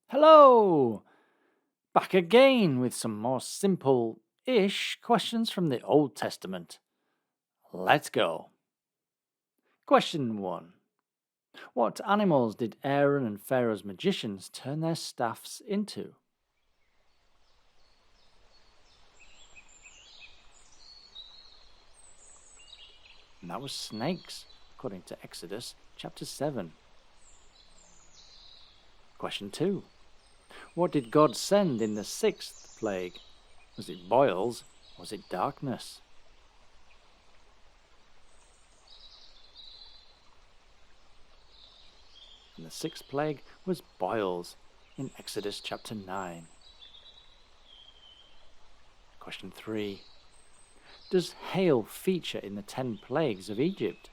Hello! Back again with some more simple-ish questions from the Old Testament. Let's go. Question 1. What animals did Aaron and Pharaoh's magicians turn their staffs into? And that was snakes, according to Exodus chapter 7. Question 2. What did God send in the sixth plague? Was it boils or was it darkness? And the sixth plague was boils in Exodus chapter 9. Question 3. Does hail feature in the 10 plagues of Egypt?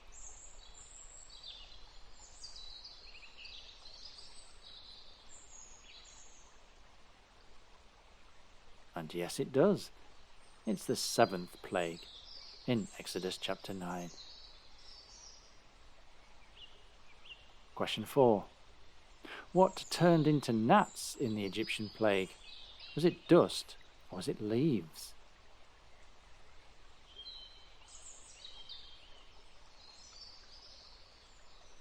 And yes, it does. It's the seventh plague in Exodus chapter 9. Question 4. What turned into gnats in the Egyptian plague? Was it dust or was it leaves?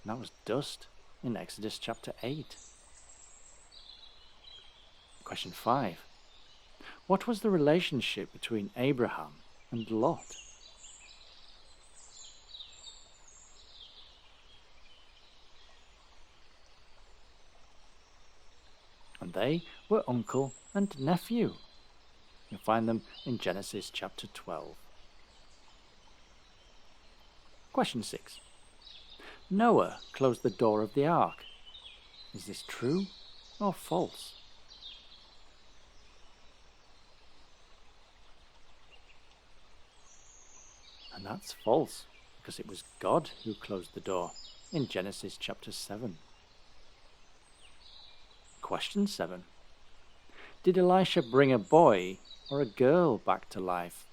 And that was dust in Exodus chapter 8. Question 5. What was the relationship between Abraham and Lot? And they were uncle and nephew. You'll find them in Genesis chapter 12. Question 6. Noah closed the door of the ark. Is this true or false? And that's false, because it was God who closed the door in Genesis chapter 7. Question 7. Did Elisha bring a boy or a girl back to life?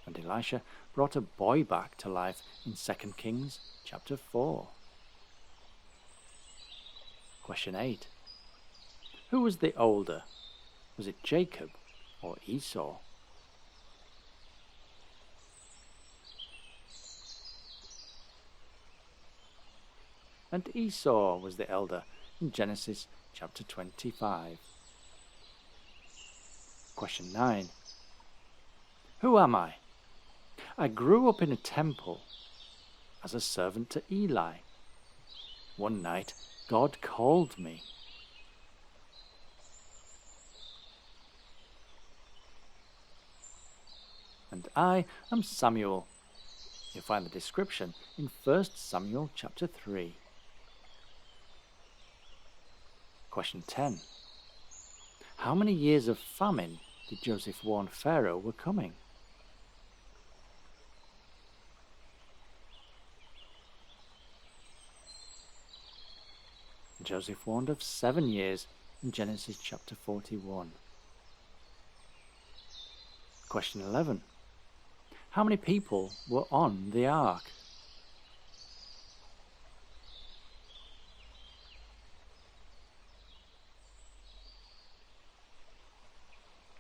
And Elisha brought a boy back to life in 2 Kings chapter 4. Question 8. Who was the older? Was it Jacob or Esau? And Esau was the elder in Genesis chapter 25. Question 9. Who am I? I grew up in a temple as a servant to Eli. One night, God called me. And I am Samuel. You'll find the description in 1 Samuel chapter 3. Question 10. How many years of famine did Joseph warn Pharaoh were coming? Joseph warned of 7 years in Genesis chapter 41. Question 11. How many people were on the ark?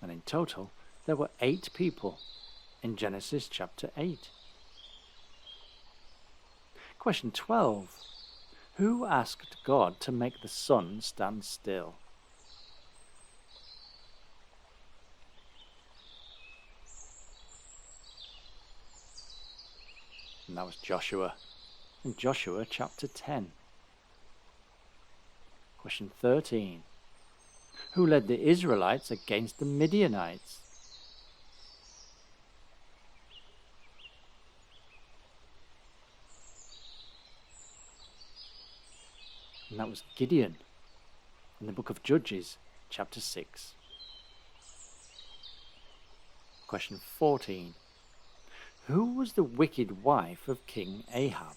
And in total, there were 8 people in Genesis chapter 8. Question 12. Who asked God to make the sun stand still? And that was Joshua in Joshua chapter 10. Question 13. Who led the Israelites against the Midianites? And that was Gideon in the book of Judges chapter 6. Question 14. Who was the wicked wife of King Ahab?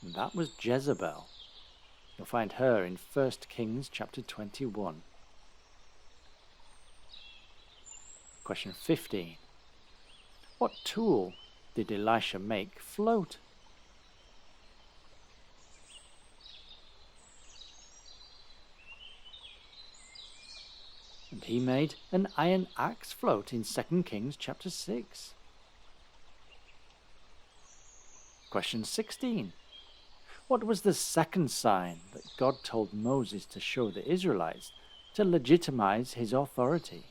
And that was Jezebel You'll find her in 1 Kings chapter 21. Question 15. What tool did Elisha make float? And he made an iron axe float in 2 Kings chapter 6. Question 16. What was the second sign that God told Moses to show the Israelites to legitimize his authority?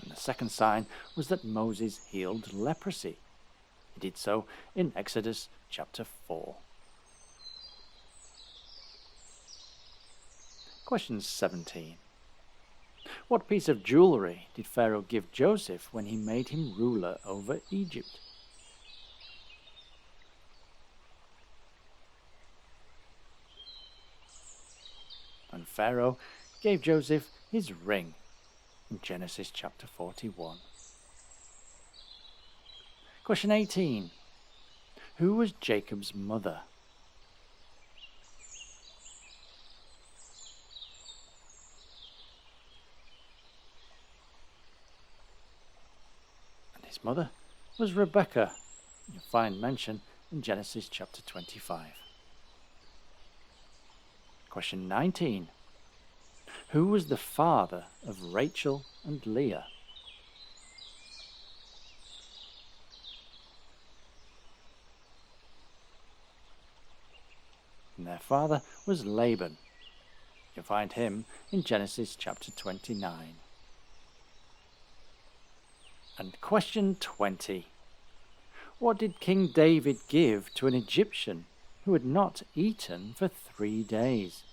And the second sign was that Moses healed leprosy. He did so in Exodus chapter 4. Question 17. What piece of jewelry did Pharaoh give Joseph when he made him ruler over Egypt? And Pharaoh gave Joseph his ring in Genesis chapter 41. Question 18. Who was Jacob's mother? His mother was Rebekah. You'll find mention in Genesis chapter 25. Question 19. Who was the father of Rachel and Leah? And their father was Laban. You'll find him in Genesis chapter 29. And question 20. What did King David give to an Egyptian who had not eaten for 3 days?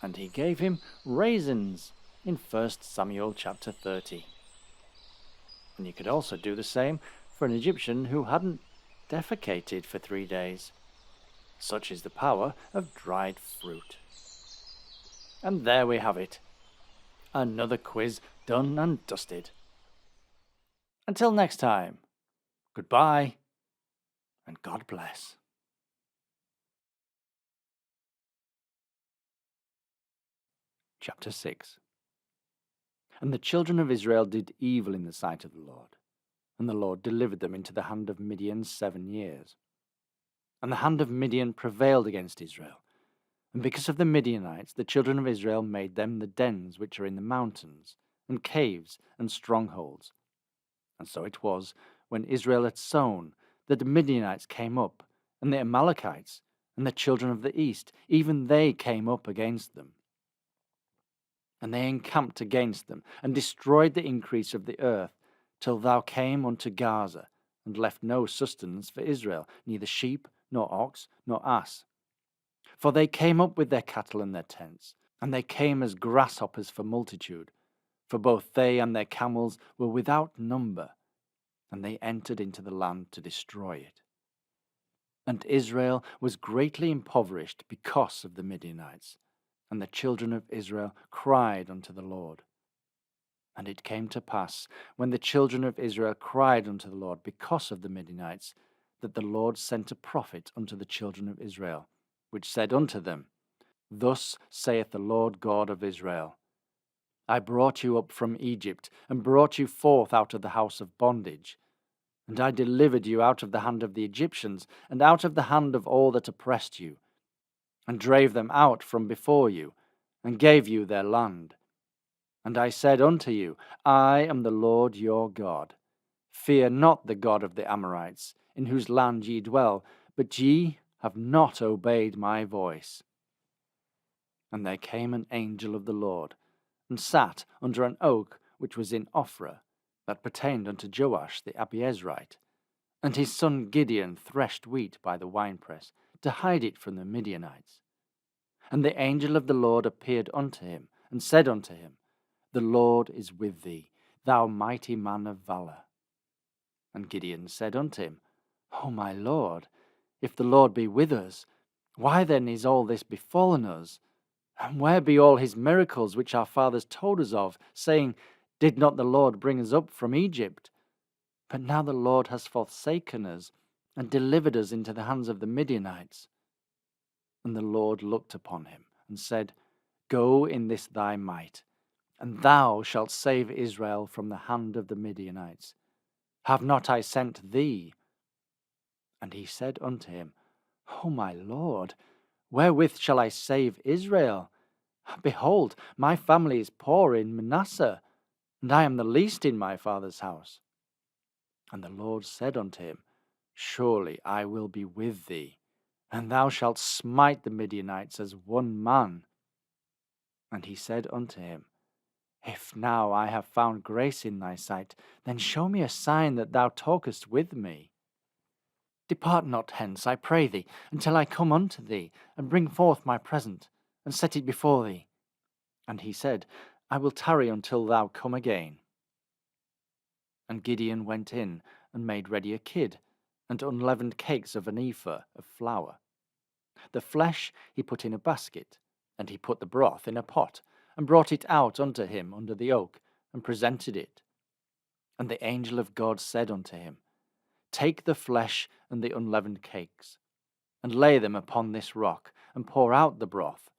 And he gave him raisins in 1 Samuel chapter 30. And you could also do the same for an Egyptian who hadn't defecated for 3 days. Such is the power of dried fruit. And there we have it. Another quiz done and dusted. Until next time, goodbye and God bless. Chapter 6. And the children of Israel did evil in the sight of the Lord, and the Lord delivered them into the hand of Midian 7 years. And the hand of Midian prevailed against Israel. And because of the Midianites, the children of Israel made them the dens which are in the mountains, and caves, and strongholds. And so it was, when Israel had sown, that the Midianites came up, and the Amalekites, and the children of the east, even they came up against them. And they encamped against them, and destroyed the increase of the earth, till thou came unto Gaza, and left no sustenance for Israel, neither sheep, nor ox, nor ass. For they came up with their cattle and their tents, and they came as grasshoppers for multitude, for both they and their camels were without number, and they entered into the land to destroy it. And Israel was greatly impoverished because of the Midianites, and the children of Israel cried unto the Lord. And it came to pass, when the children of Israel cried unto the Lord because of the Midianites, that the Lord sent a prophet unto the children of Israel, which said unto them, Thus saith the Lord God of Israel, I brought you up from Egypt, and brought you forth out of the house of bondage. And I delivered you out of the hand of the Egyptians, and out of the hand of all that oppressed you, and drave them out from before you, and gave you their land. And I said unto you, I am the Lord your God. Fear not the God of the Amorites, in whose land ye dwell, but ye have not obeyed my voice. And there came an angel of the Lord, and sat under an oak which was in Ophrah, that pertained unto Joash the Abiezrite. And his son Gideon threshed wheat by the winepress, to hide it from the Midianites. And the angel of the Lord appeared unto him, and said unto him, The Lord is with thee, thou mighty man of valour. And Gideon said unto him, O my Lord, if the Lord be with us, why then is all this befallen us? And where be all his miracles which our fathers told us of, saying, Did not the Lord bring us up from Egypt? But now the Lord has forsaken us, and delivered us into the hands of the Midianites. And the Lord looked upon him, and said, Go in this thy might, and thou shalt save Israel from the hand of the Midianites. Have not I sent thee? And he said unto him, O my Lord, wherewith shall I save Israel? Behold, my family is poor in Manasseh, and I am the least in my father's house. And the Lord said unto him, Surely I will be with thee, and thou shalt smite the Midianites as one man. And he said unto him, If now I have found grace in thy sight, then show me a sign that thou talkest with me. Depart not hence, I pray thee, until I come unto thee, and bring forth my present, and set it before thee. And he said, I will tarry until thou come again. And Gideon went in, and made ready a kid, and unleavened cakes of an ephah of flour. The flesh he put in a basket, and he put the broth in a pot, and brought it out unto him under the oak, and presented it. And the angel of God said unto him, Take the flesh and the unleavened cakes, and lay them upon this rock, and pour out the broth.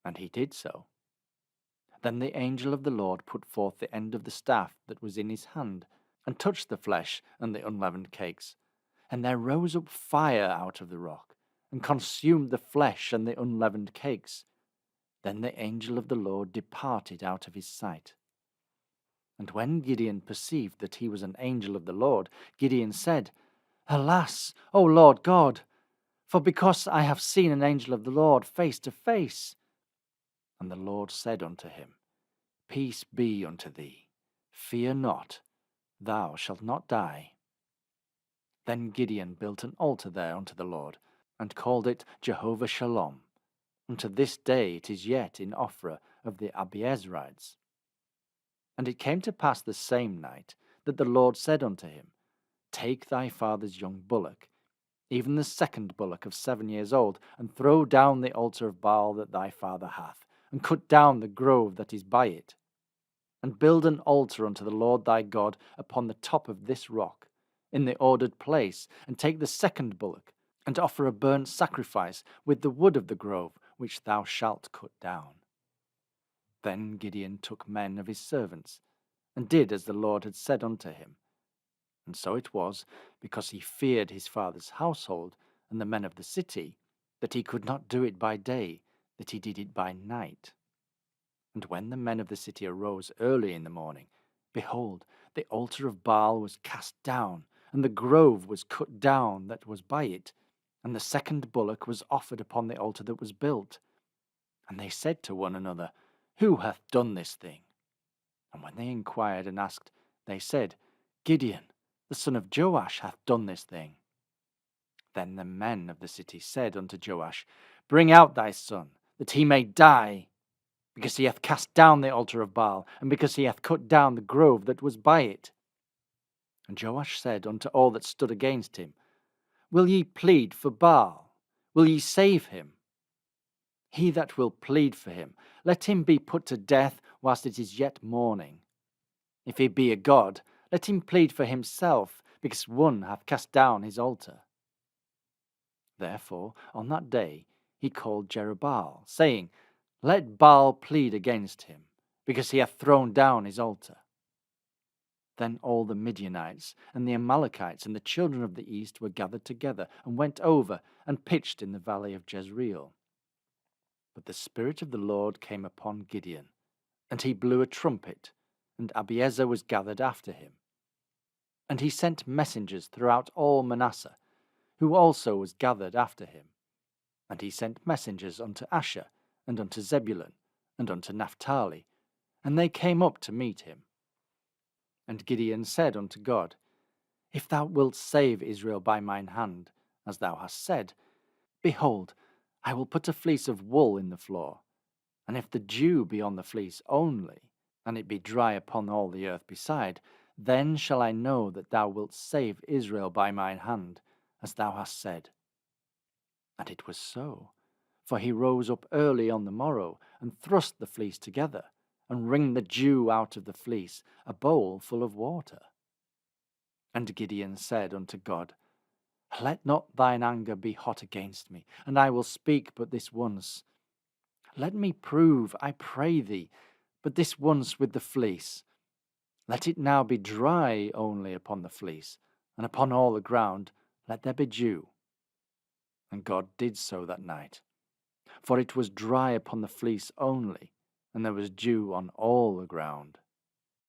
And he did so. Then the angel of the Lord put forth the end of the staff that was in his hand, and touched the flesh and the unleavened cakes. And there rose up fire out of the rock, and consumed the flesh and the unleavened cakes. Then the angel of the Lord departed out of his sight. And when Gideon perceived that he was an angel of the Lord, Gideon said, Alas, O Lord God, for because I have seen an angel of the Lord face to face. And the Lord said unto him, Peace be unto thee, fear not, thou shalt not die. Then Gideon built an altar there unto the Lord, and called it Jehovah Shalom. Unto this day it is yet in Ophrah of the Abiezrites. And it came to pass the same night that the Lord said unto him, Take thy father's young bullock, even the second bullock of 7 years old, and throw down the altar of Baal that thy father hath, and cut down the grove that is by it. And build an altar unto the Lord thy God upon the top of this rock, in the ordered place, and take the second bullock, and offer a burnt sacrifice with the wood of the grove which thou shalt cut down. Then Gideon took men of his servants, and did as the Lord had said unto him. And so it was, because he feared his father's household and the men of the city, that he could not do it by day, that he did it by night. And when the men of the city arose early in the morning, behold, the altar of Baal was cast down, and the grove was cut down that was by it, and the second bullock was offered upon the altar that was built. And they said to one another, Who hath done this thing? And when they inquired and asked, they said, Gideon, the son of Joash, hath done this thing. Then the men of the city said unto Joash, Bring out thy son, that he may die, because he hath cast down the altar of Baal, and because he hath cut down the grove that was by it. And Joash said unto all that stood against him, Will ye plead for Baal? Will ye save him? He that will plead for him, let him be put to death whilst it is yet morning. If he be a god, let him plead for himself, because one hath cast down his altar. Therefore on that day he called Jerubbaal, saying, Let Baal plead against him, because he hath thrown down his altar. Then all the Midianites and the Amalekites and the children of the east were gathered together, and went over and pitched in the valley of Jezreel. But the Spirit of the Lord came upon Gideon, and he blew a trumpet, and Abiezer was gathered after him. And he sent messengers throughout all Manasseh, who also was gathered after him. And he sent messengers unto Asher, and unto Zebulun, and unto Naphtali, and they came up to meet him. And Gideon said unto God, If thou wilt save Israel by mine hand, as thou hast said, behold, I will put a fleece of wool in the floor, and if the dew be on the fleece only, and it be dry upon all the earth beside, then shall I know that thou wilt save Israel by mine hand, as thou hast said. And it was so. For he rose up early on the morrow, and thrust the fleece together, and wringed the dew out of the fleece, a bowl full of water. And Gideon said unto God, Let not thine anger be hot against me, and I will speak but this once. Let me prove, I pray thee, but this once with the fleece. Let it now be dry only upon the fleece, and upon all the ground let there be dew. And God did so that night. For it was dry upon the fleece only, and there was dew on all the ground.